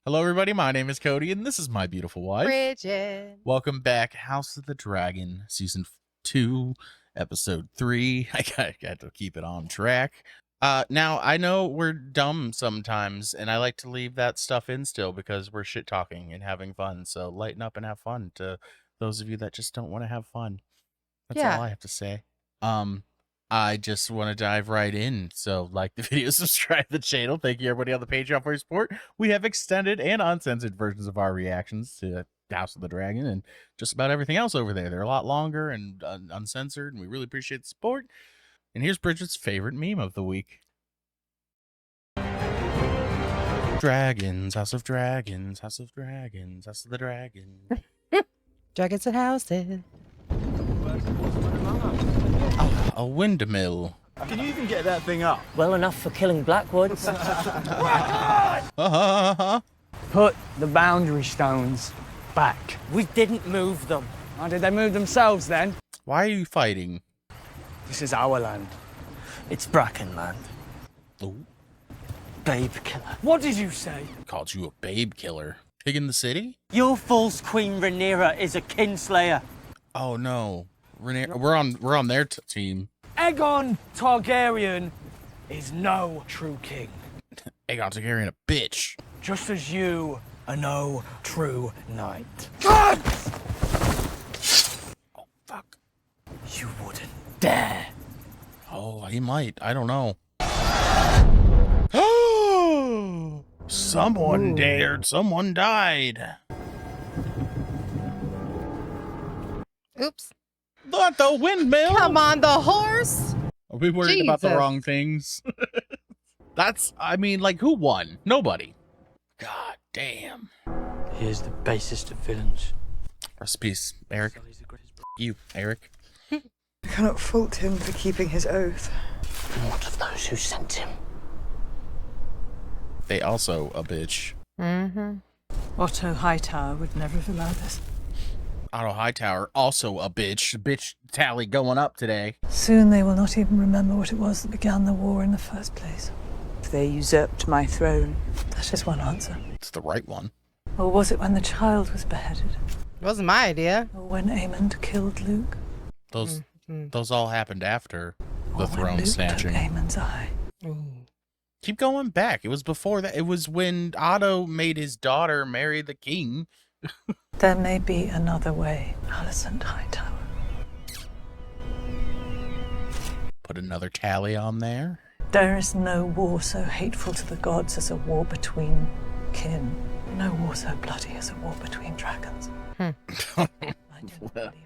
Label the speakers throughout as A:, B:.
A: Hello, everybody. My name is Cody, and this is my beautiful wife,
B: Bridget.
A: Welcome back, House of the Dragon, Season 2, Episode 3. I got to keep it on track. Now, I know we're dumb sometimes, and I like to leave that stuff in still because we're shit-talking and having fun. So lighten up and have fun to those of you that just don't want to have fun. That's all I have to say. I just want to dive right in. So like the video, subscribe to the channel. Thank you everybody on the Patreon for your support. We have extended and uncensored versions of our reactions to House of the Dragon and just about everything else over there. They're a lot longer and uncensored, and we really appreciate the support. And here's Bridget's favorite meme of the week. Dragons, House of Dragons, House of Dragons, House of the Dragon.
B: Dragons and houses.
A: A windmill.
C: Can you even get that thing up?
D: Well enough for killing Blackwoods.
E: Put the boundary stones back.
D: We didn't move them.
E: Oh, did they move themselves then?
A: Why are you fighting?
E: This is our land.
D: It's Brackenland.
A: Ooh,
D: Babe killer.
E: What did you say?
A: called you a babe killer. Pig in the city?
D: Your false queen Rhaenyra is a kinslayer.
A: Oh no. Rhaenyra, we're on their team.
E: Aegon Targaryen is no true king.
A: Aegon Targaryen a bitch.
E: Just as you are no true knight.
A: Oh fuck.
E: You wouldn't dare.
A: Oh, he might. I don't know. Someone dared. Someone died.
B: Oops.
A: Not the windmill.
B: Come on, the horse.
A: Are we worried about the
B: Jesus.
A: wrong things? I mean, like, who won? Nobody. God damn.
D: Here's the basest of villains.
A: Rest in peace, Eric. You, Eric.
F: I cannot fault him for keeping his oath.
D: And what of those who sent him?
A: They also a bitch.
B: Mm-hmm.
G: Otto Hightower would never have allowed this.
A: Otto Hightower, also a bitch. Bitch tally going up today.
G: Soon they will not even remember what it was that began the war in the first place.
F: They usurped my throne.
G: That is one answer.
A: It's the right one.
G: Or was it when the child was beheaded?
B: It wasn't my idea.
G: Or when Aemond killed Luke?
A: Those all happened after the
G: Or when
A: throne
G: Luke
A: snatching.
G: took Aemond's eye?
A: Keep going back. It was before that. It was when Otto made his daughter marry the king.
G: There may be another way, Alicent Hightower.
A: Put another tally on there.
G: There is no war so hateful to the gods as a war between kin. No war so bloody as a war between dragons. I don't believe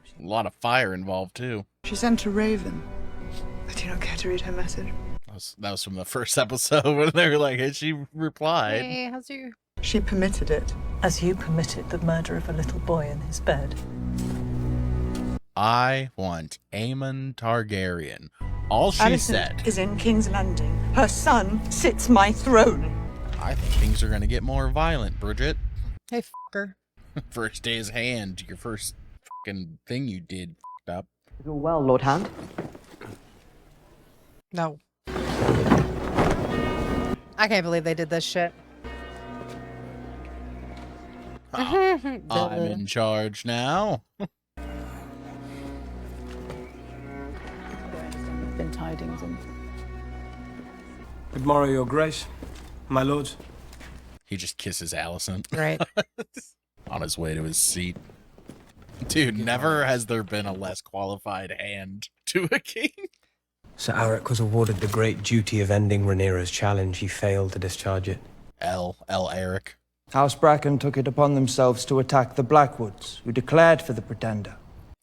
G: she...
A: A lot of fire involved too.
F: She sent a raven. I do not care to read her message.
A: That was from the first episode when they were like, and she replied.
B: Hey, how's your...
F: She permitted it.
G: As you permitted the murder of a little boy in his bed.
A: I want Aemon Targaryen. All she
F: Alicent
A: said.
F: is in King's Landing. Her son sits my throne.
A: I think things are going to get more violent, Bridget.
B: Hey, fucker.
A: First day is hand. Your first fucking thing you did f***ed up.
D: You're well, Lord Hand.
B: No. I can't believe they did this shit.
A: I'm in charge now.
G: Been tidings and...
H: Good morrow, your grace, my lords.
A: He just kisses Alicent
B: Right.
A: on his way to his seat. Dude, never has there been a less qualified hand to a king.
H: Sir Aric was awarded the great duty of ending Rhaenyra's challenge. He failed to discharge it.
A: L. Eric.
I: House Bracken took it upon themselves to attack the Blackwoods, who declared for the Pretender.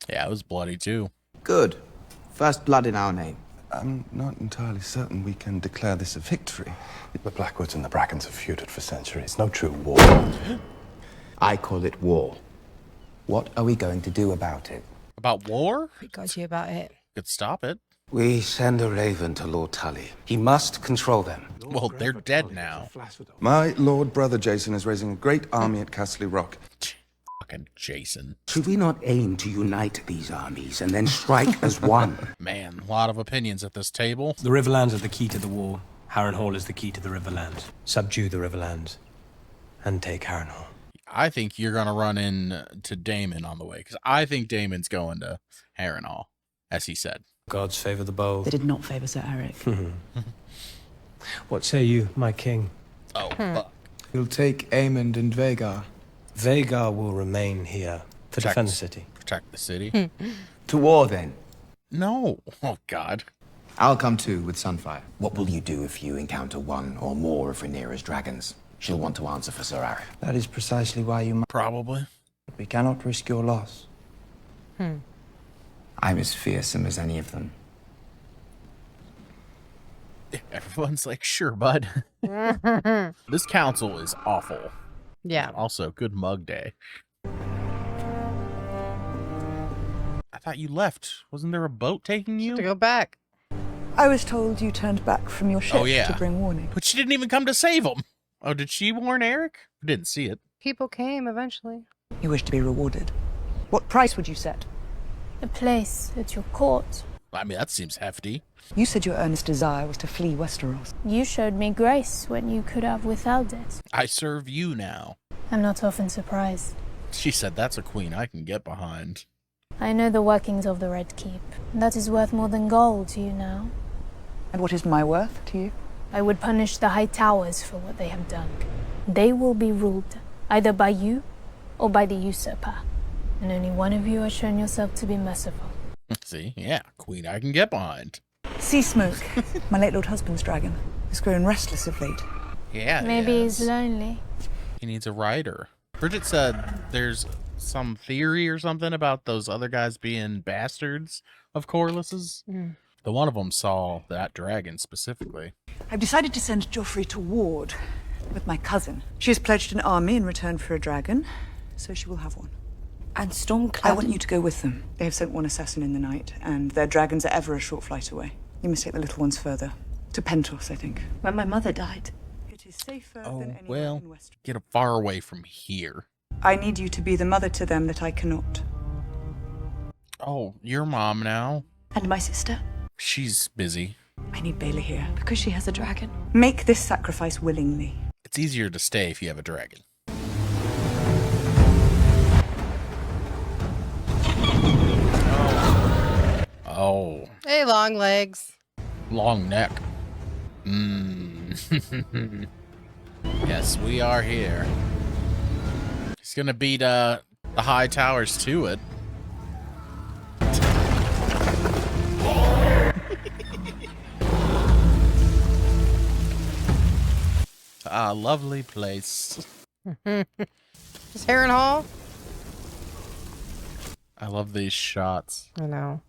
A: Yeah, it was bloody too.
J: Good. First blood in our name.
K: I'm not entirely certain we can declare this a victory.
L: The Blackwoods and the Brackens have feuded for centuries. No true war.
J: I call it war. What are we going to do about it?
A: About war?
B: We got you about it.
A: Could stop it.
J: We send a raven to Lord Tully. He must control them.
A: Well, they're dead now.
K: My lord brother Jason is raising a great army at Castle Rock.
A: Fucking Jason.
J: Should we not aim to unite these armies and then strike as one?
A: Man, a lot of opinions at this table.
H: The Riverlands are the key to the war. Harrenhal is the key to the Riverlands. Subdue the Riverlands, and take Harrenhal.
A: I think you're going to run into Daemon on the way, because I think Daemon's going to Harrenhal, as he said.
H: Gods favor the bold.
F: They did not favour Sir Eric.
H: What say you, my king?
A: Oh, fuck.
I: We'll take Aemond and Vhagar.
H: Vhagar will remain here to defend the city.
A: Protect the city?
J: To war, then.
A: No. Oh, God.
J: I'll come too with Sunfire. What will you do if you encounter one or more of Rhaenyra's dragons? She'll want to answer for Sir Eric.
I: That is precisely why you must.
A: Probably.
I: But we cannot risk your loss.
J: I'm as fearsome as any of them.
A: Everyone's like, sure, bud. This council is awful.
B: Yeah.
A: Also, good mug day. I thought you left. Wasn't there a boat taking you?
B: To go back.
G: I was told you turned back from your ship to bring warning.
A: But she didn't even come to save him. Oh, did she warn Eric? I didn't see it.
B: People came eventually.
F: You wish to be rewarded. What price would you set?
M: A place at your court.
A: I mean, that seems hefty.
F: You said your earnest desire was to flee Westeros.
M: You showed me grace when you could have withheld it.
A: I serve you now.
M: I'm not often surprised.
A: She said that's a queen I can get behind.
M: I know the workings of the Red Keep. That is worth more than gold to you now.
F: And what is my worth to you?
M: I would punish the High Towers for what they have done. They will be ruled either by you or by the usurper. And only one of you has shown yourself to be merciful.
A: See? Yeah, queen I can get behind.
G: Sea Smoke, my late lord husband's dragon, has grown restless of late.
A: Yeah,
M: Maybe he's lonely.
A: He needs a rider. Bridget said there's some theory or something about those other guys being bastards of Corlys's. The one of them saw that dragon specifically.
G: I've decided to send Joffrey to Ward with my cousin. She has pledged an army in return for a dragon, so she will have one.
F: And Stormcloud?
G: I want you to go with them. They have sent one assassin in the night, and their dragons are ever a short flight away. You must take the little ones further. To Pentos, I think.
F: When my mother died.
G: It is safer
A: Oh,
G: than anywhere
A: well,
G: in Westeros.
A: get far away from here.
G: I need you to be the mother to them that I cannot.
A: Oh, your mom now?
F: And my sister?
A: She's busy.
G: I need Bailey here.
F: Because she has a dragon.
G: Make this sacrifice willingly.
A: It's easier to stay if you have a dragon. Oh.
B: Hey, long legs.
A: Long neck. Yes, we are here. He's gonna beat the High Towers to it. Lovely place.
B: Is Harrenhal?
A: I love these shots.
B: I know.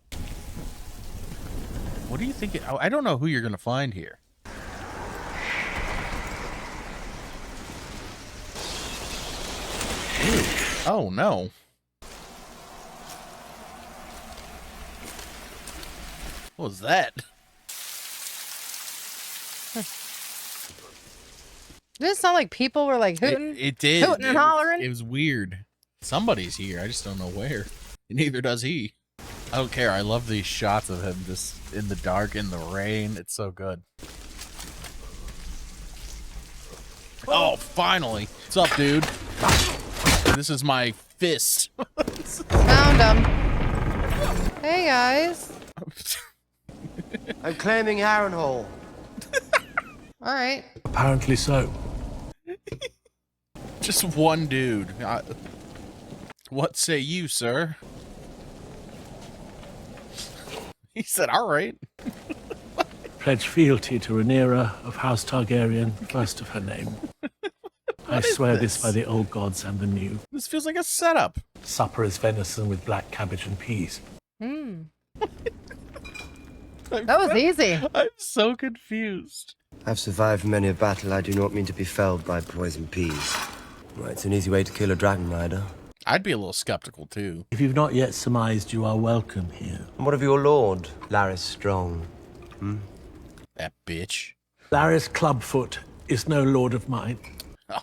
A: What do you think? I don't know who you're gonna find here. Ew. Oh no. What was that?
B: Did it sound like people were like hooting?
A: It did.
B: Hooting and hollering?
A: It was weird. Somebody's here. I just don't know where. Neither does he. I don't care. I love these shots of him just in the dark, in the rain. It's so good. Oh, finally. What's up, dude? This is my fist.
B: Found him. Hey, guys.
N: I'm claiming Harrenhal.
B: All right.
E: Apparently so.
A: Just one dude. What say you, sir? He said, all right.
E: Pledge fealty to Rhaenyra of House Targaryen, first of her name. I swear this by the old gods and the new.
A: This feels like a setup.
E: Supper is venison with black cabbage and peas.
B: That was easy.
A: I'm so confused.
N: I've survived many a battle. I do not mean to be felled by poison peas. Well, it's an easy way to kill a dragon rider.
A: I'd be a little skeptical, too.
E: If you've not yet surmised, you are welcome here.
N: And what of your lord, Larys Strong?
A: That bitch.
E: Larys Clubfoot is no lord of mine.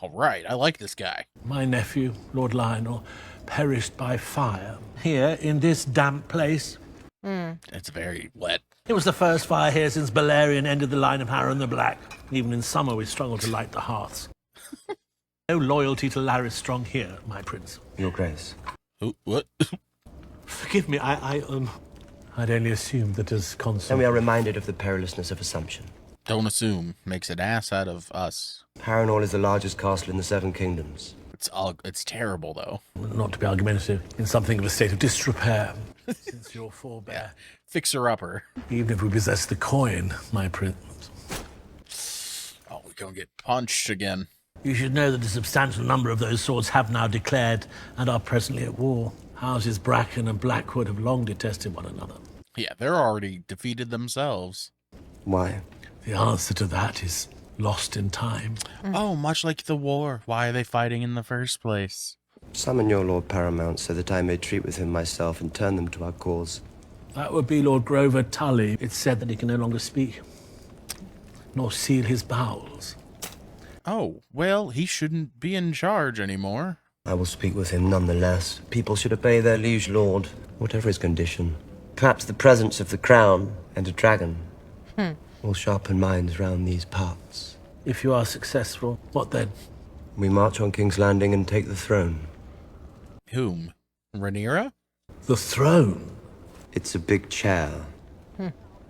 A: All right, I like this guy.
E: My nephew, Lord Lionel, perished by fire here in this damp place.
A: It's very wet.
E: It was the first fire here since Balerion ended the line of Harren the Black. Even in summer, we struggled to light the hearths. No loyalty to Larys Strong here, my prince.
N: Your Grace.
A: Ooh, what?
E: Forgive me, I'd only assumed that as consort...
N: And we are reminded of the perilousness of assumption.
A: Don't assume. Makes an ass out of us.
N: Harrenhal is the largest castle in the Seven Kingdoms.
A: It's terrible, though.
E: Not to be argumentative, in something of a state of disrepair, since your forebear.
A: Yeah. Fixer-upper.
E: Even if we possess the coin, my prince.
A: Oh, we're gonna get punched again.
E: You should know that a substantial number of those swords have now declared and are presently at war. Houses Bracken and Blackwood have long detested one another.
A: Yeah, they're already defeated themselves.
N: Why?
E: The answer to that is lost in time.
A: Oh, much like the war. Why are they fighting in the first place?
N: Summon your Lord Paramount so that I may treat with him myself and turn them to our cause.
E: That would be Lord Grover Tully. It's said that he can no longer speak, nor seal his bowels.
A: Oh, well, he shouldn't be in charge anymore.
N: I will speak with him nonetheless. People should obey their liege lord, whatever his condition. Perhaps the presence of the crown and a dragon will sharpen minds round these parts.
E: If you are successful, what then?
N: We march on King's Landing and take the throne.
A: Whom? Rhaenyra?
E: The throne?
N: It's a big chair,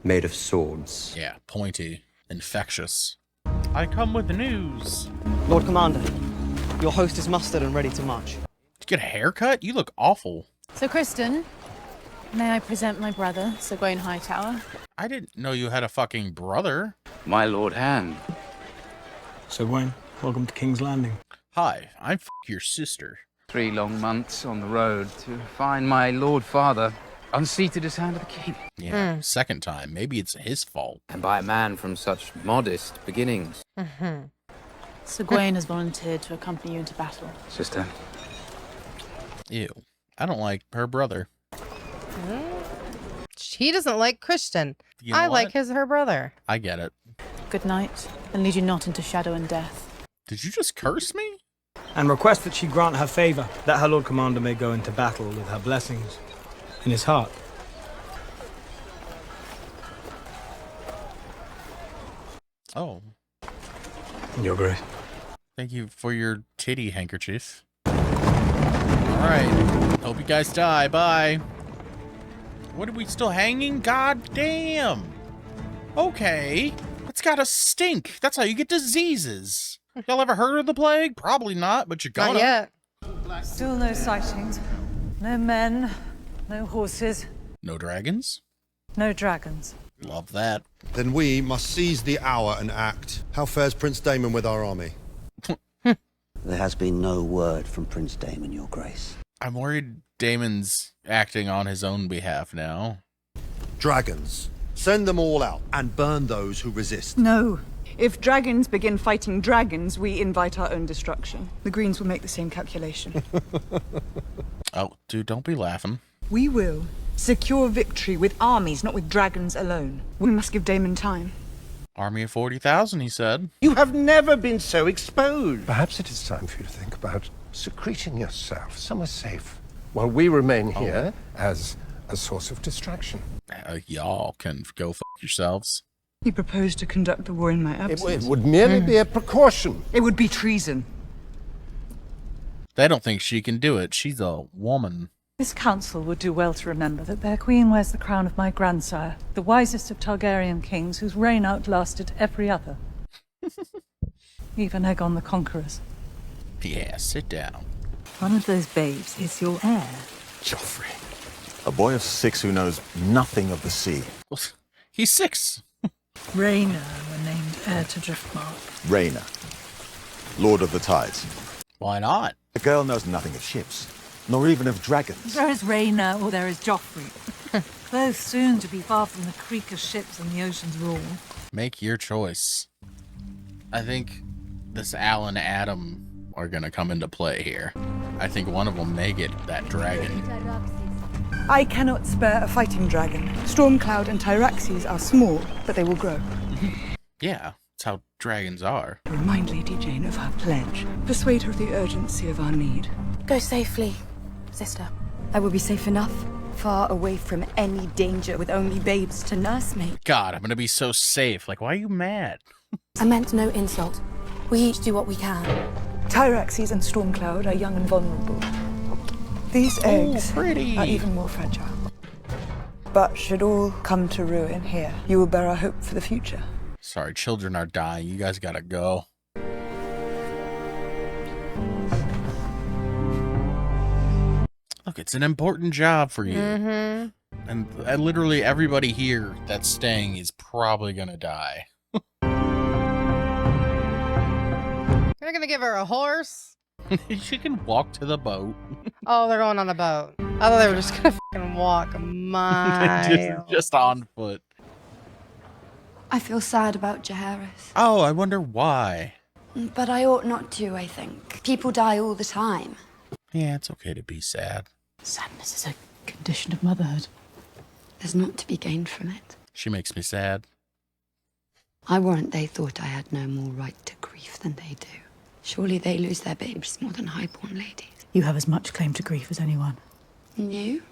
N: made of swords.
A: Yeah, pointy, infectious. I come with the news.
O: Lord Commander, your host is mustered and ready to march.
A: Did you get a haircut? You look awful.
M: So, Kristen, may I present my brother, Sir Gawain Hightower?
A: I didn't know you had a fucking brother.
P: My Lord Hand.
C: Sir Gawain, welcome to King's Landing.
A: Hi, I'm your sister.
P: 3 long months on the road to find my Lord Father unseated as Hand of the King.
A: Yeah, second time. Maybe it's his fault.
P: And by a man from such modest beginnings.
M: Sir Gawain has volunteered to accompany you into battle.
P: Sister.
A: Ew. I don't like her brother.
B: He doesn't like Christian.
A: You know
B: I
A: what?
B: like her brother.
A: I get it.
M: Good night, and lead you not into shadow and death.
A: Did you just curse me?
C: And request that she grant her favour, that her Lord Commander may go into battle with her blessings in his heart.
A: Oh.
C: Your Grace.
A: Thank you for your titty handkerchief. Alright. Hope you guys die. Bye. What are we still hanging? God damn. Okay. It's gotta stink. That's how you get diseases. Y'all ever heard of the plague? Probably not, but you're gonna.
B: Not yet.
G: Still no sightings. No men, no horses,
A: No dragons?
G: no dragons.
A: Love that.
Q: Then we must seize the hour and act. How fares Prince Daemon with our army?
R: There has been no word from Prince Daemon, Your Grace.
A: I'm worried Daemon's acting on his own behalf now.
Q: Dragons. Send them all out and burn those who resist.
F: No. If dragons begin fighting dragons, we invite our own destruction. The Greens will make the same calculation.
A: Oh, dude, don't be laughing.
F: We will secure victory with armies, not with dragons alone. We must give Daemon time.
A: Army of 40,000, he said.
L: You have never been so exposed. Perhaps it is time for you to think about secreting yourself somewhere safe, while we remain here as a source of distraction.
A: Y'all can go fuck yourselves.
F: He proposed to conduct the war in my absence.
L: It would merely be a precaution.
F: It would be treason.
A: They don't think she can do it. She's a woman.
G: This council would do well to remember that their queen wears the crown of my grandsire, the wisest of Targaryen kings whose reign outlasted every other. Even Aegon the Conqueror's.
A: Yeah, sit down.
G: One of those babes is your heir.
S: Joffrey. A boy of 6 who knows nothing of the sea.
A: He's 6.
G: Rhaenyra were named heir to Driftmark.
S: Rhaenyra. Lord of the Tides.
A: Why not?
S: The girl knows nothing of ships, nor even of dragons.
G: There is Rhaenyra or there is Joffrey. Both soon to be far from the creak of ships and the ocean's roar.
A: Make your choice. I think this Al and Adam are gonna come into play here. I think one of them may get that dragon.
F: I cannot spare a fighting dragon. Stormcloud and Tyraxes are small, but they will grow.
A: Yeah, that's how dragons are.
F: Remind Lady Jane of her pledge. Persuade her of the urgency of our need.
T: Go safely, sister.
U: I will be safe enough, far away from any danger with only babes to nurse me.
A: God, I'm gonna be so safe. Like, why are you mad?
T: I meant no insult. We each do what we can.
F: Tyraxes and Stormcloud are young and vulnerable. These eggs are even more fragile. But should all come to ruin here, you will bear our hope for the future.
A: Sorry, children are dying. You guys gotta go. Look, it's an important job for you. And literally everybody here that's staying is probably gonna die.
B: They're gonna give her a horse?
A: She can walk to the boat.
B: Oh, they're going on a boat. I thought they were just gonna fucking walk a mile.
A: just on foot.
U: I feel sad about Jaehaerys.
A: Oh, I wonder why.
U: But I ought not to, I think. People die all the time.
A: Yeah, it's okay to be sad.
U: Sadness is a condition of motherhood. There's naught to be gained from it.
A: She makes me sad.
U: I warrant they thought I had no more right to grief than they do. Surely they lose their babes more than highborn ladies.
D: You have as much claim to grief as anyone.
U: And you?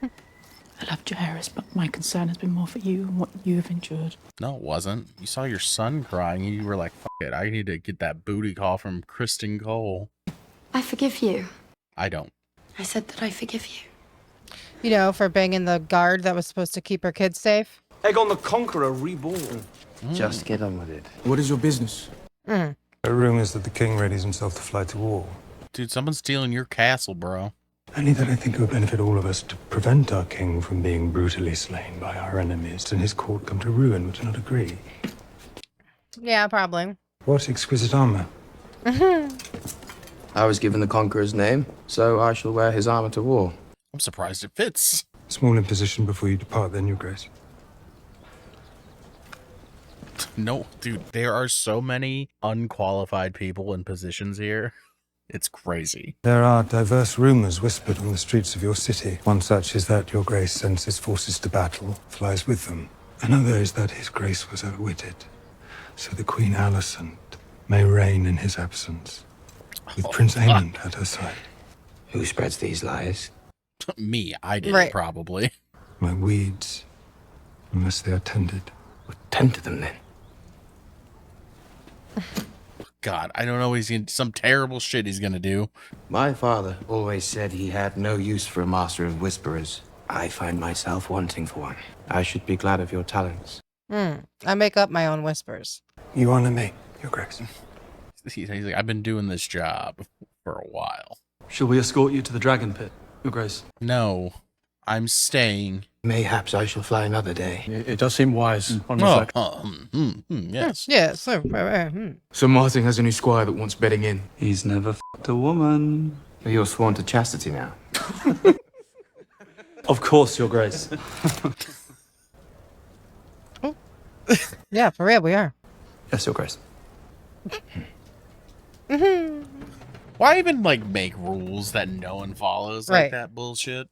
D: I love Jaehaerys, but my concern has been more for you and what you have endured.
A: No, it wasn't. You saw your son crying and you were like, fuck it, I need to get that booty call from Kristen Cole.
U: I forgive you.
A: I don't.
U: I said that I forgive you.
B: You know, for banging the guard that was supposed to keep her kids safe.
C: Aegon the Conqueror reborn.
H: Just get on with it.
I: What is your business?
B: Mm.
V: There are rumors that the king readies himself to fly to war.
A: Dude, someone's stealing your castle, bro.
V: Only that I think it would benefit all of us to prevent our king from being brutally slain by our enemies and his court come to ruin. Would you not agree?
B: Yeah, probably.
V: What exquisite armor.
J: I was given the Conqueror's name, so I shall wear his armor to war.
A: I'm surprised it fits.
V: Small imposition before you depart, then, your grace.
A: No, dude, there are so many unqualified people in positions here. It's crazy.
V: There are diverse rumors whispered on the streets of your city. One such is that your grace sends his forces to battle, flies with them. Another is that his grace was outwitted, so the Queen Alicent may reign in his absence, with Prince Aemon at her side.
J: Who spreads these lies?
A: Me, I did
B: Right.
A: probably.
V: Like weeds, unless they are tended.
J: Tend to them, then.
A: God, I don't know. He's gonna, some terrible shit he's gonna do.
J: My father always said he had no use for a master of whisperers. I find myself wanting for one. I should be glad of your talents.
B: I make up my own whispers.
V: You honor me, your grace.
A: He's like, I've been doing this job for a while.
O: Shall we escort you to the dragon pit, your grace?
A: No, I'm staying.
J: Mayhaps I shall fly another day.
O: It does seem wise. On
A: Yes.
B: Yes.
J: Sir Martin has a new squire that wants bedding in.
O: He's never f***ed a woman.
J: You're sworn to chastity now.
O: Of course, your grace.
B: Yeah, for real, we are.
O: Yes, your grace.
A: Why even like make rules that no one follows like
B: Right.
A: that bullshit?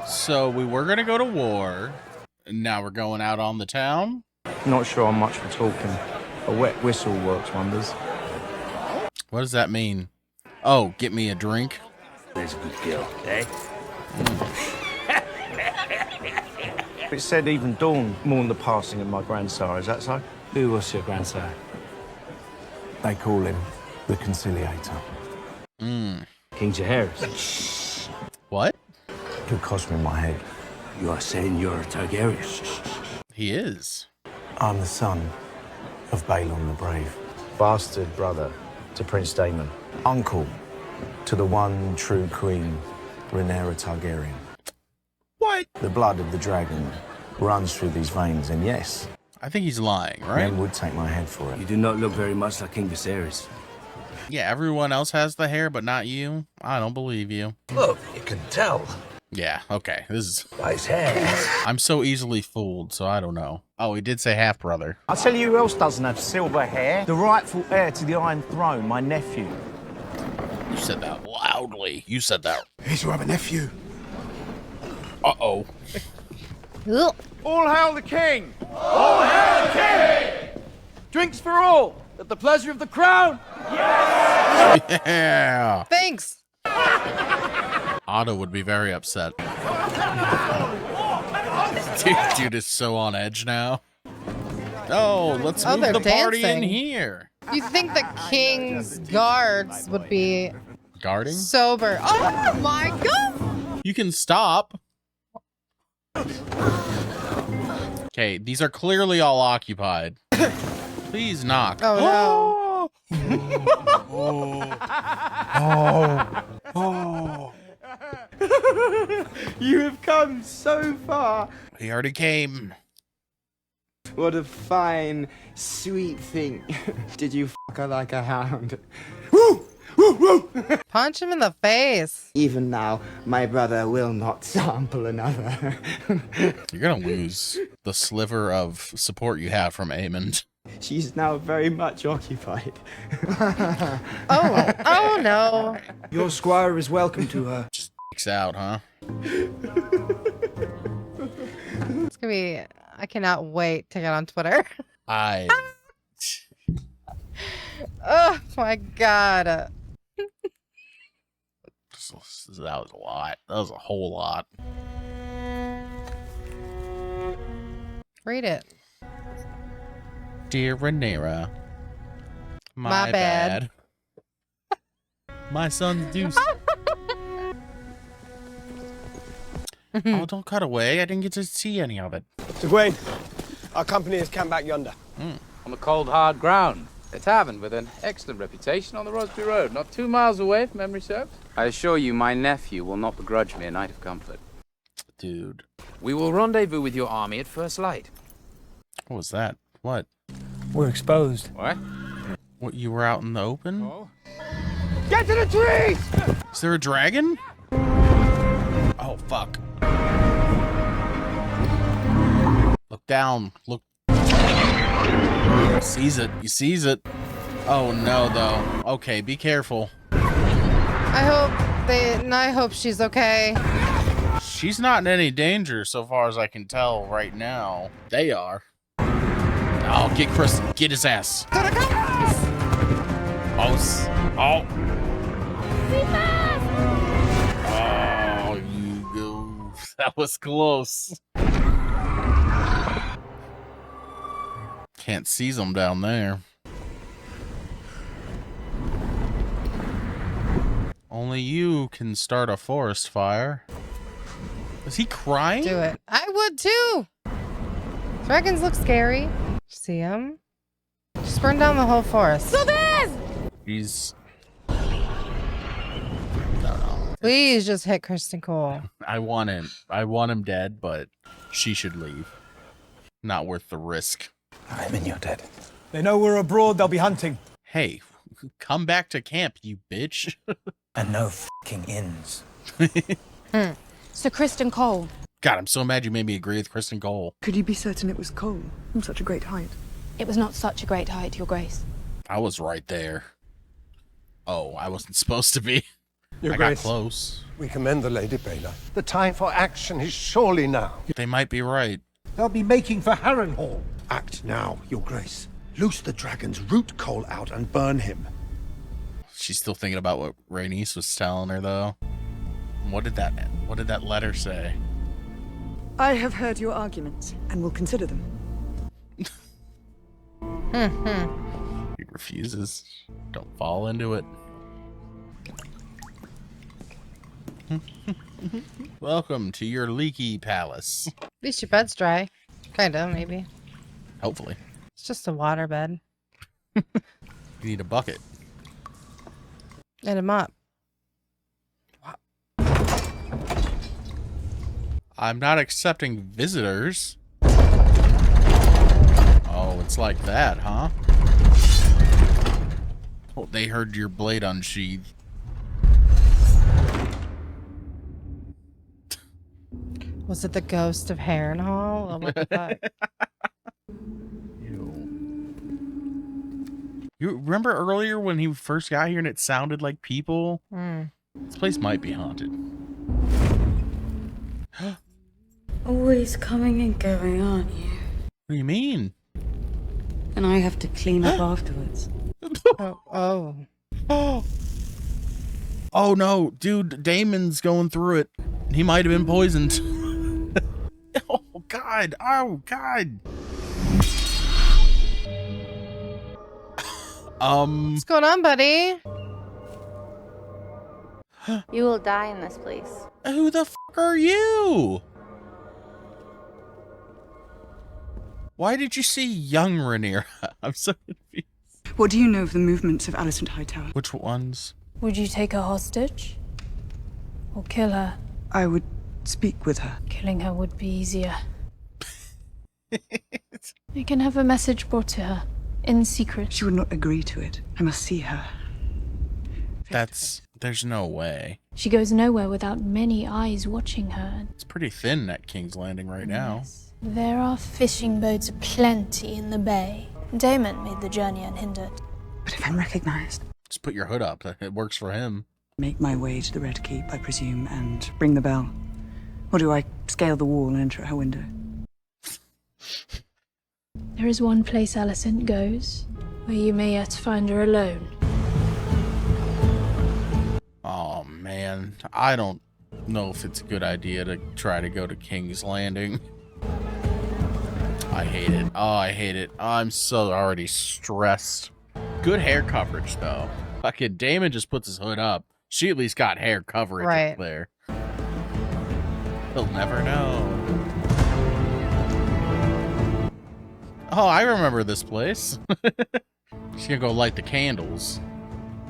A: So we were gonna go to war, and now we're going out on the town.
W: Not sure I'm much for talking. A wet whistle works wonders.
A: What does that mean? Oh, get me a drink.
W: There's a good girl, eh? It said even Dawn mourned the passing of my grandsire. Is that so?
E: Who was your grandsire?
S: They call him the Conciliator.
W: King Jaehaerys.
A: What?
S: Could cost me my head.
W: You are saying you're a Targaryen?
A: He is.
S: I'm the son of Balon the Brave.
W: Bastard brother to Prince Daemon.
S: Uncle to the one true queen, Rhaenyra Targaryen.
A: What?
S: The blood of the dragon runs through these veins, and yes,
A: I think he's lying, right?
S: men would take my head for it.
W: You do not look very much like King Viserys.
A: Yeah, everyone else has the hair, but not you. I don't believe you.
W: Look, you can tell.
A: Yeah, okay. This is.
W: By his hair.
A: I'm so easily fooled, so I don't know. Oh, he did say half brother.
W: I'll tell you who else doesn't have silver hair. The rightful heir to the Iron Throne, my nephew.
A: You said that loudly. You said that.
K: Here's who have a nephew.
A: Uh-oh.
W: All hail the king! All hail the king! Drinks for all, at the pleasure of the crown!
A: Yeah.
B: Thanks.
A: Otto would be very upset. Dude is so on edge now. Oh, let's move
B: they're
A: the party in
B: dancing.
A: here.
B: You think the king's guards would be
A: Guarding?
B: sober? Oh my god!
A: You can stop. Okay, these are clearly all occupied. Please knock.
B: Oh no.
O: You have come so far.
A: He already came.
O: What a fine, sweet thing. Did you fuck her like a hound?
B: Punch him in the face.
O: Even now, my brother will not sample another.
A: You're gonna lose the sliver of support you have from Aemond.
O: She's now very much occupied.
B: Oh no.
I: Your squire is welcome to her.
A: Just dicks out, huh?
B: It's gonna be. I cannot wait to get on Twitter.
A: I.
B: Oh my god.
A: That was a lot. That was a whole lot.
B: Read it.
A: Dear Rhaenyra,
B: My bad.
A: My son's deuce. Oh, don't cut away. I didn't get to see any of it.
C: Sir Gawain, our company is camped back yonder.
M: On the cold, hard ground. A tavern with an excellent reputation on the Rosby Road, not 2 miles away, if memory serves. I assure you, my nephew will not begrudge me a night of comfort.
A: Dude.
M: We will rendezvous with your army at first light.
A: What was that? What?
C: We're exposed.
M: What?
A: What, you were out in the open?
M: Oh.
O: Get to the trees!
A: Is there a dragon? Oh, fuck. Look down. Look. He sees it. He sees it. Oh, no, though. Okay, be careful.
B: I hope she's okay.
A: She's not in any danger so far as I can tell right now. They are. Oh, get Kristen. Get his ass. Oh. Oh, you go. That was close. Can't seize them down there. Only you can start a forest fire. Is he crying?
B: Do it. I would too. Dragons look scary. See him? Just burn down the whole forest.
A: He's.
B: Please just hit Kristen Cole.
A: I want him. I want him dead, but she should leave. Not worth the risk.
C: I'm in your debt. They know we're abroad, they'll be hunting.
A: Hey, come back to camp, you bitch.
C: And no fucking inns.
T: Sir Kristen Cole.
A: God, I'm so mad you made me agree with Kristen Cole.
F: Could you be certain it was Cole from such a great height?
T: It was not such a great height, Your Grace.
A: I was right there. Oh, I wasn't supposed to be.
L: Your
A: I
L: Grace,
A: got close.
L: We commend the Lady Baela. The time for action is surely now.
A: They might be right.
L: They'll be making for Harrenhal. Act now, Your Grace. Loose the dragons, root Cole out, and burn him.
A: She's still thinking about what Rhaenys was telling her, though. What did that letter say?
F: I have heard your arguments and will consider them.
A: He refuses. Don't fall into it. Welcome to your leaky palace.
B: At least your bed's dry. Kinda, maybe.
A: Hopefully.
B: It's just a water bed.
A: You need a bucket.
B: And a mop.
A: I'm not accepting visitors. Oh, it's like that, huh? Oh, they heard your blade unsheathed.
B: Was it the ghost of Harrenhal? Oh, what the fuck?
A: You remember earlier when he first got here and it sounded like people? This place might be haunted.
N: Always coming and going, aren't you?
A: What do you mean?
N: And I have to clean up afterwards.
B: Oh.
A: Oh no, dude, Daemon's going through it. He might have been poisoned. Oh God, oh God.
B: What's going on, buddy?
P: You will die in this place.
A: Who the fuck are you? Why did you see young Rhaenyra? I'm so confused.
F: What do you know of the movements of Alicent Hightower?
A: Which ones?
D: Would you take her hostage? Or kill her?
F: I would speak with her.
D: Killing her would be easier. You can have a message brought to her, in secret.
F: She would not agree to it. I must see her.
A: There's no way.
D: She goes nowhere without many eyes watching her.
A: It's pretty thin at King's Landing right now.
D: Yes. There are fishing boats aplenty in the bay. Daemon made the journey unhindered.
F: But if I'm recognized?
A: Just put your hood up. It works for him.
F: Make my way to the Red Keep, I presume, and ring the bell. Or do I scale the wall and enter at her window?
D: There is one place Alicent goes, where you may yet find her alone.
A: Oh, man. I don't know if it's a good idea to try to go to King's Landing. I hate it. Oh, I hate it. I'm so already stressed. Good hair coverage, though. Fucking Daemon just puts his hood up. She at least got hair coverage up there. He'll never know. Oh, I remember this place. She's gonna go light the candles.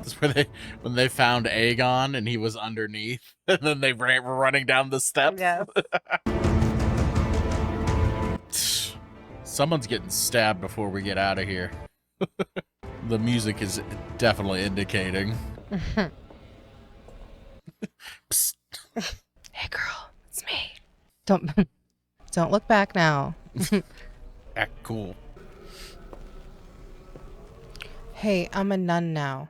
A: This is when they found Aegon and he was underneath, and then they were running down the steps.
B: Yeah.
A: Someone's getting stabbed before we get out of here. The music is definitely indicating. Psst.
B: Hey, girl, it's me. Don't look back now.
A: Act cool.
B: Hey, I'm a nun now.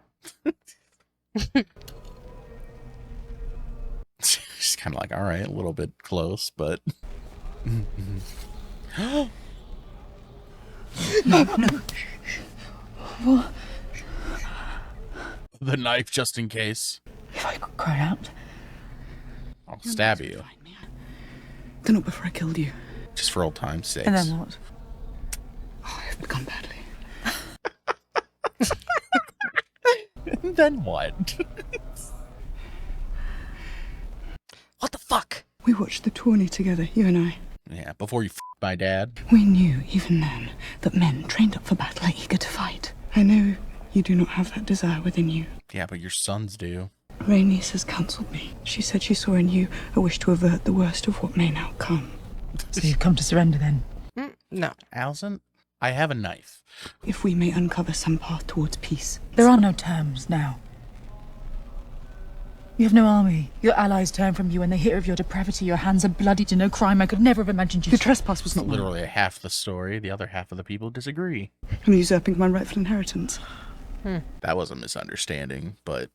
A: She's kind of like, all right, a little bit close, but.
D: No. What?
A: The knife, just in case.
D: If I could cry out,
A: I'll stab you.
F: Then not before I killed you.
A: Just for old time's sake.
F: And then what? Oh, I've begun badly.
A: Then what? What the fuck?
F: We watched the tourney together, you and I.
A: Yeah, before you f***ed my dad.
F: We knew, even then, that men trained up for battle are eager to fight. I know you do not have that desire within you.
A: Yeah, but your sons do.
F: Rhaenys has counselled me. She said she saw in you a wish to avert the worst of what may now come.
G: So you've come to surrender then?
B: No.
A: Alicent, I have a knife.
F: If we may uncover some path towards peace.
G: There are no terms now. You have no army. Your allies turn from you when they hear of your depravity. Your hands are bloody to no crime. I could never have imagined you.
F: The trespass was not
A: Literally half the story. The other half of the people disagree.
F: I'm usurping my rightful inheritance.
A: That was a misunderstanding, but...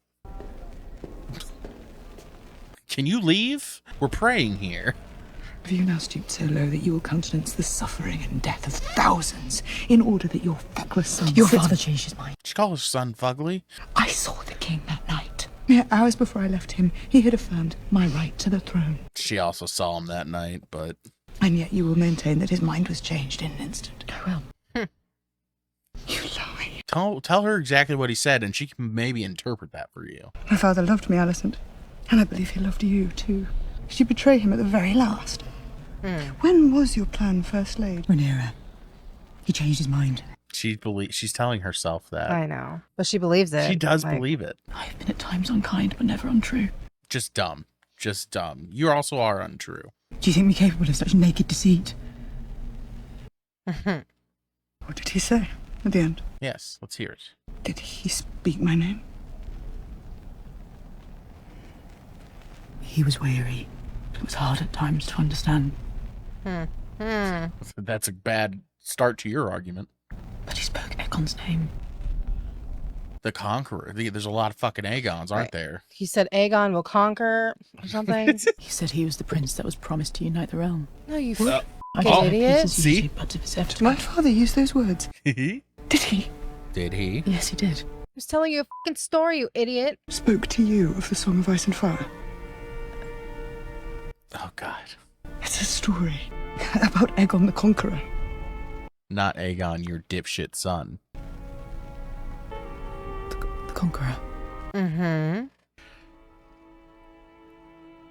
A: Can you leave? We're praying here.
F: Have you now stooped so low that you will countenance the suffering and death of thousands in order that your feckless son...
G: Your father changed his mind.
A: She called his son fugly.
F: I saw the king that night. Mere hours before I left him, he had affirmed my right to the throne.
A: She also saw him that night, but...
F: And yet you will maintain that his mind was changed in an instant.
G: I will.
F: You lie.
A: Tell her exactly what he said, and she can maybe interpret that for you.
F: My father loved me, Alicent. And I believe he loved you, too. Did you betray him at the very last? When was your plan first laid?
G: Rhaenyra. He changed his mind.
A: She's telling herself that.
B: I know. But she believes it.
A: She does believe it.
G: I've been at times unkind, but never untrue.
A: Just dumb. Just dumb. You also are untrue.
G: Do you think me capable of such naked deceit?
F: What did he say at the end?
A: Yes, let's hear it.
F: Did he speak my name?
G: He was weary. It was hard at times to understand.
A: That's a bad start to your argument.
G: But he spoke Aegon's name.
A: The Conqueror. There's a lot of fucking Aegons, aren't there?
B: He said Aegon will conquer or something.
G: He said he was the prince that was promised to unite the realm.
B: No, you
G: I
B: idiot.
A: See?
F: Did my father use those words? Did he?
A: Did he?
G: Yes, he did.
B: I was telling you a fucking story, you idiot.
F: Spoke to you of the Song of Ice and Fire.
A: Oh, God.
F: It's a story about Aegon the Conqueror.
A: Not Aegon, your dipshit son.
G: conqueror.
B: Mm-hmm.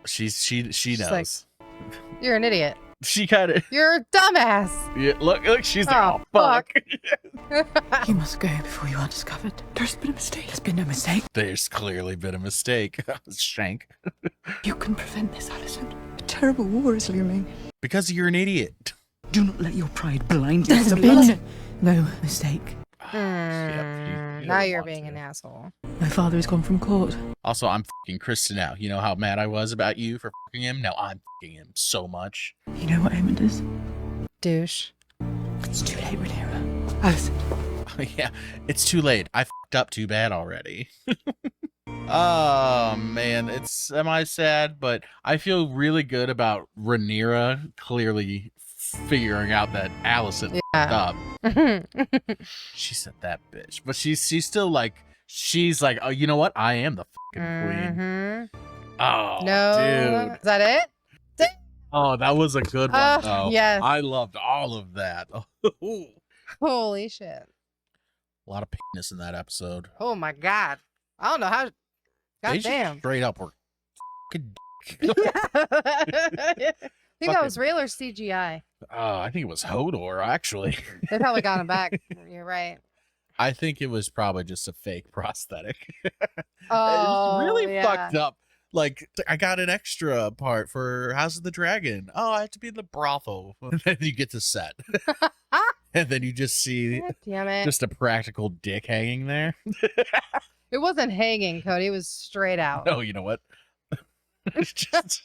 A: She knows.
B: like, You're an idiot.
A: She kind of.
B: You're a dumbass.
A: Yeah, look, she's like, oh, fuck.
G: You must go before you are discovered. There's been a mistake. There's been no mistake.
A: There's clearly been a mistake. Shank.
G: You can prevent this, Alicent. A terrible war is looming.
A: Because you're an idiot.
G: Do not let your pride blind you. There's been no mistake.
B: Now you're being an asshole.
G: My father has gone from court.
A: Also, I'm fucking Kristen now. You know how mad I was about you for fucking him? Now I'm fucking him so much.
G: You know what Aemond is?
B: Douche.
G: It's too late, Rhaenyra. Alicent.
A: Yeah, it's too late. I fucked up too bad already. Oh, man. It's semi-sad, but I feel really good about Rhaenyra clearly figuring out that Alicent fucked up. She said that bitch. But she's still like, she's like, oh, you know what? I am the fucking queen. Oh,
B: no.
A: dude.
B: Is that it?
A: Oh, that was a good one. Oh,
B: yes.
A: I loved all of that.
B: Holy shit.
A: A lot of penis in that episode.
B: Oh my god. I don't know how.
A: They just
B: Goddamn.
A: straight up were fucking
B: I think that was real or CGI.
A: I think it was Hodor, actually.
B: They probably got him back. You're right.
A: I think it was probably just a fake prosthetic.
B: Oh,
A: it's really
B: yeah.
A: fucked up. Like, I got an extra part for House of the Dragon. Oh, I have to be in the brothel. And then you get to set. And then you just see
B: God damn it.
A: just a practical dick hanging there.
B: It wasn't hanging, Cody. It was straight out.
A: No, you know what? It's just...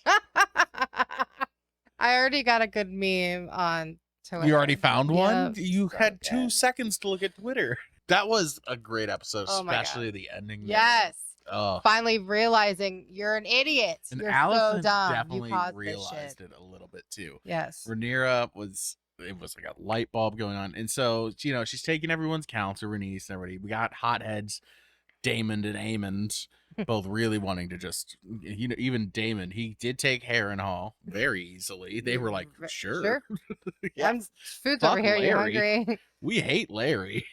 B: I already got a good meme on Twitter.
A: You already found one?
B: Yep,
A: You
B: so
A: had
B: good.
A: 2 seconds to look at Twitter. That was a great episode,
B: Oh my
A: especially the ending.
B: Yes.
A: Oh.
B: Finally realizing you're an idiot.
A: And
B: You're
A: Alicent
B: so dumb.
A: definitely
B: you caused
A: realized
B: this shit.
A: it a little bit too.
B: Yes.
A: Rhaenyra it was like a light bulb going on. And so, you know, she's taking everyone's counsel, Rhaenys and everybody. We got hotheads, Daemon and Aemond, both really wanting to just, you know, even Daemon, he did take Harrenhal very easily. They were like, sure.
B: Yeah. Food's
A: Fuck
B: over here. You
A: Larry.
B: hungry?
A: We hate Larry.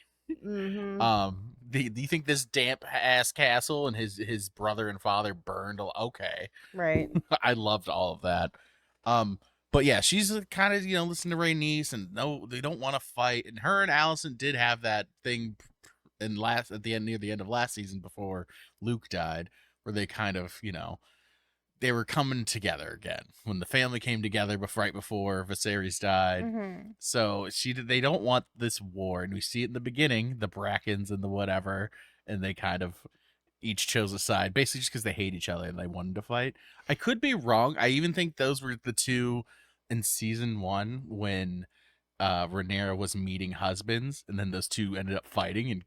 B: Mm-hmm.
A: Do you think this damp ass castle and his brother and father burned? Okay.
B: Right.
A: I loved all of that. But yeah, she's kind of, you know, listening to Rhaenys and no, they don't want to fight. And her and Alicent did have that thing near the end of last season before Luke died, where they kind of, you know, they were coming together again when the family came together right before Viserys died.
B: Mm-hmm.
A: So they don't want this war, and we see it in the beginning, the Brackens and the whatever, and they kind of each chose a side, basically just because they hate each other and they wanted to fight. I could be wrong. I even think those were the two in season 1 when Rhaenyra was meeting husbands, and then those two ended up fighting and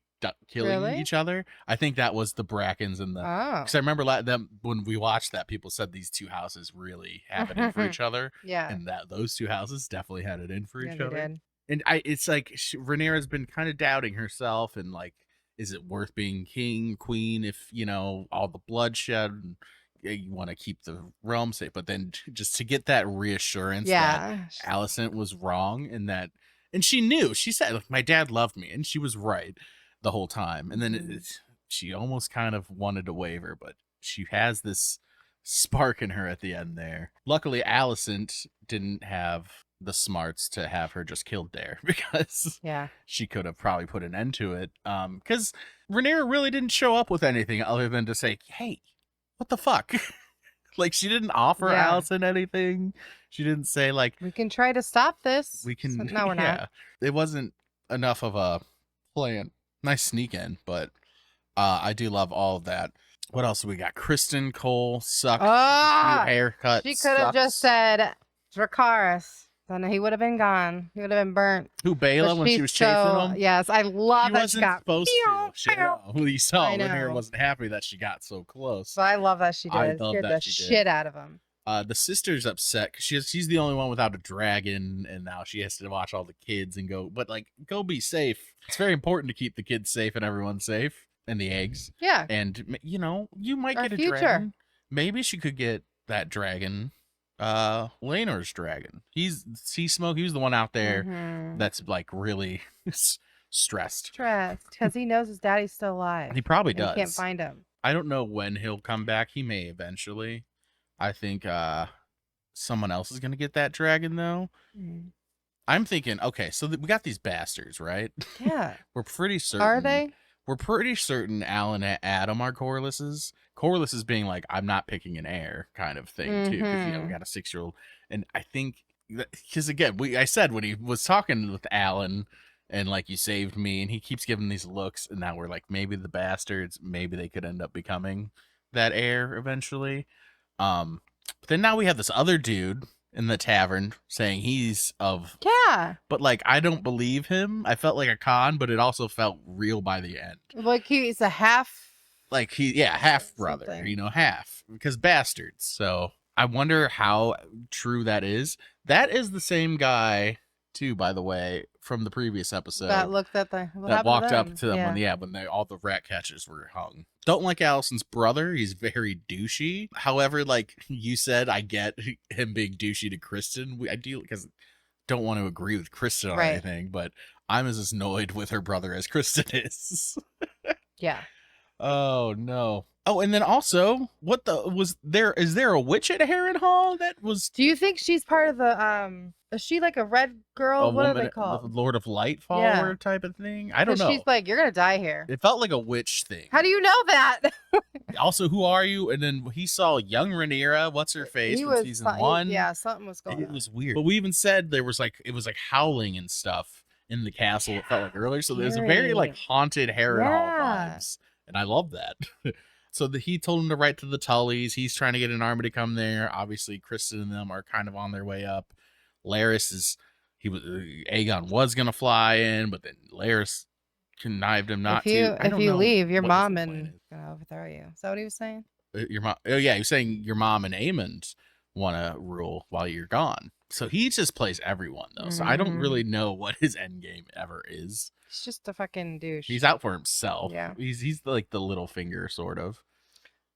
A: killing each other. I think that was the Brackens and the. Because I remember them when we watched that, people said these two houses really have it in for each other.
B: Yeah,
A: and that those two houses definitely had it in for each
B: they
A: other.
B: did.
A: And it's like Rhaenyra's been kind of doubting herself, and like, is it worth being king, queen, if you know all the bloodshed? And you want to keep the realm safe, but then just to get that reassurance that Alicent was wrong, and she knew. She said, like, my dad loved me, and she was right the whole time. And then she almost kind of wanted to waver, but she has this spark in her at the end there. Luckily, Alicent didn't have the smarts to have her just killed there, because she could have probably put an end to it. Because Rhaenyra really didn't show up with anything other than to say, hey, what the fuck? Like, she didn't offer Alicent anything. She didn't say, like,
B: we can try to stop this.
A: We can.
B: No, we're not.
A: It wasn't enough of a plan. Nice sneak in, but I do love all of that. What else do we got? Kristen Cole sucks. Haircut.
B: She could have just said Dracarys. Then he would have been gone. He would have been burnt.
A: Who, Bela, when she was chasing him?
B: Yes, I love that she
A: wasn't
B: got.
A: supposed to. You saw
B: I know.
A: Rhaenyra wasn't happy that she got so close.
B: But I love that she did.
A: I
B: It
A: love
B: scared
A: that
B: the
A: she did.
B: shit out of him.
A: The sister's upset because she's the only one without a dragon, and now she has to watch all the kids and go. But like, go be safe. It's very important to keep the kids safe and everyone safe, and the eggs.
B: Yeah.
A: And you know, you might
B: Our
A: get a
B: future.
A: dragon. Maybe she could get that dragon. Rhaenyra's dragon. He's Sea Smoke. He was the one out there
B: Mhm.
A: that's like really stressed.
B: Because he knows his daddy's still alive.
A: He probably
B: and
A: does.
B: He can't find him.
A: I don't know when he'll come back. He may eventually. I think someone else is gonna get that dragon though. I'm thinking, okay, so we got these bastards, right?
B: Yeah.
A: We're pretty certain.
B: Are they?
A: We're pretty certain Alan and Adam are Corlys's. Corlys is being like, I'm not picking an heir kind of thing, too. Because, we got a 6-year-old. And I think, because again, I said when he was talking with Alan, and like, you saved me, and he keeps giving these looks, and now we're like, maybe the bastards, maybe they could end up becoming that heir eventually. But then now we have this other dude in the tavern saying he's of but like I don't believe him. I felt like a con, but it also felt real by the end.
B: Like he's a half
A: half brother, half, because bastards. So I wonder how true that is. That is the same guy too, by the way, from the previous episode
B: that looked at the
A: that walked up to them when all the rat catchers were hung. Don't like Alicent's brother. He's very douchey. However, like you said, I get him being douchey to Kristen. I do, because don't want to agree with Kristen on anything, but I'm as annoyed with her brother as Kristen is.
B: Yeah.
A: Oh no. Oh, and then also, is there a witch at Harrenhal that was?
B: Do you think she's part of the is she like a red girl? What are they called?
A: The Lord of Light follower type of thing? I don't know.
B: She's like, you're gonna die here.
A: It felt like a witch thing.
B: How do you know that?
A: Also, who are you? And then he saw young Rhaenyra, what's her face, from season 1.
B: Something was going on.
A: It was weird. But we even said it was like howling and stuff in the castle. It felt like earlier. So there's a very like haunted Harrenhal vibes. And I love that. So he told him to write to the Tullys. He's trying to get an army to come there. Obviously, Kristen and them are kind of on their way up. Aegon was gonna fly in, but then Larys connived him not to.
B: If you leave, your mom and gonna overthrow you. Is that what he was saying?
A: Your mom. Oh yeah, he was saying your mom and Aemond want to rule while you're gone. So he just plays everyone though. So I don't really know what his end game ever is.
B: He's just a fucking douche.
A: He's out for himself.
B: Yeah.
A: He's like the little finger sort of.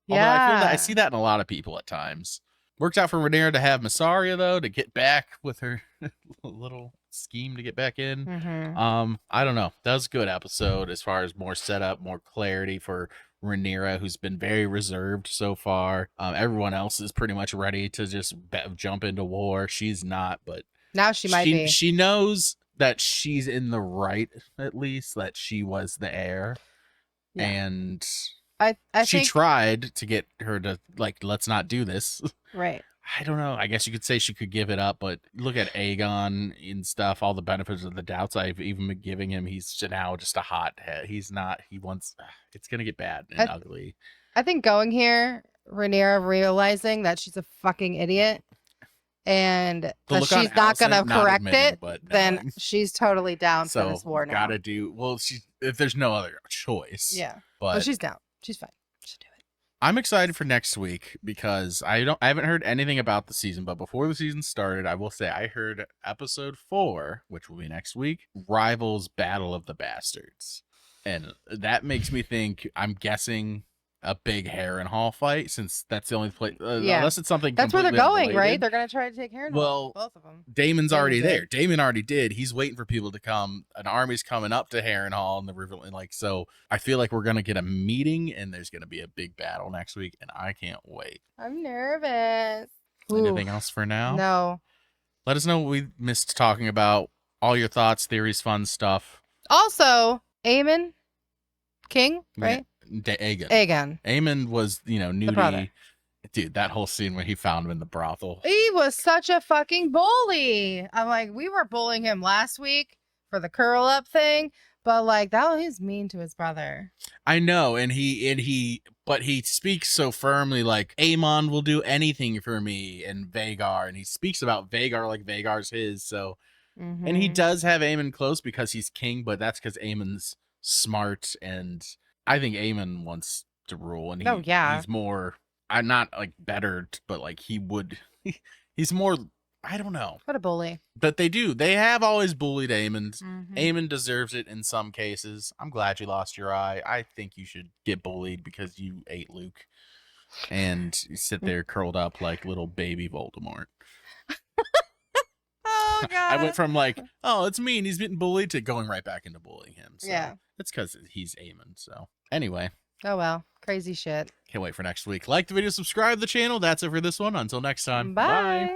B: Yeah.
A: Although I feel I see that in a lot of people at times. Worked out for Rhaenyra to have Massaria though, to get back with her little scheme to get back in. I don't know. That was a good episode as far as more setup, more clarity for Rhaenyra, who's been very reserved so far. Everyone else is pretty much ready to just jump into war. She's not, but
B: now she might be.
A: She knows that she's in the right, at least, that she was the heir. Yeah. And
B: I
A: she
B: think...
A: tried to get her to, like, let's not do this.
B: Right.
A: I don't know. I guess you could say she could give it up, but look at Aegon and stuff, all the benefits of the doubts I've even been giving him. He's now just a hothead. He's not, it's going to get bad and ugly.
B: I think going here, Rhaenyra realizing that she's a fucking idiot and that she's not going to correct it, then she's totally down for this war now.
A: Gotta do, if there's no other choice.
B: Yeah.
A: But
B: she's down. She's fine. She'll do it.
A: I'm excited for next week because I haven't heard anything about the season, but before the season started, I will say I heard episode 4, which will be next week, rivals Battle of the Bastards. And that makes me think, I'm guessing, a big Harrenhal fight, since that's the only place, unless it's something
B: that's where they're going,
A: unrelated.
B: Right? They're going to try to take Harrenhal.
A: Well,
B: both of them.
A: Daemon's already there. Daemon already did. He's waiting for people to come. An army's coming up to Harrenhal and the river, so I feel like we're going to get a meeting and there's going to be a big battle next week, and I can't wait.
B: I'm nervous.
A: Anything else for now?
B: No.
A: Let us know what we missed talking about. All your thoughts, theories, fun stuff.
B: Also, Aemon, King, right?
A: Aegon. Aemon was, nudity. Dude, that whole scene when he found him in the brothel.
B: He was such a fucking bully. I'm like, we were bullying him last week for the curl up thing, but like he's mean to his brother.
A: I know, but he speaks so firmly, like Aemon will do anything for me, and Vhagar, and he speaks about Vhagar like Vhagar's his. So, and he does have Aemon close because he's king, but that's because Aemon's smart, and I think Aemon wants to rule, and he's more. I'm not like better, but like he's more. I don't know.
B: What a bully.
A: But they have always bullied Aemon. Aemon deserves it in some cases. I'm glad you lost your eye. I think you should get bullied because you ate Luke and you sit there curled up like little baby Voldemort.
B: Oh god.
A: I went from like, oh, it's mean, he's getting bullied, to going right back into bullying him. So
B: Yeah.
A: it's because he's Aemon. So anyway.
B: Oh well, crazy shit.
A: Can't wait for next week. Like the video, subscribe to the channel. That's it for this one. Until next time.
B: Bye.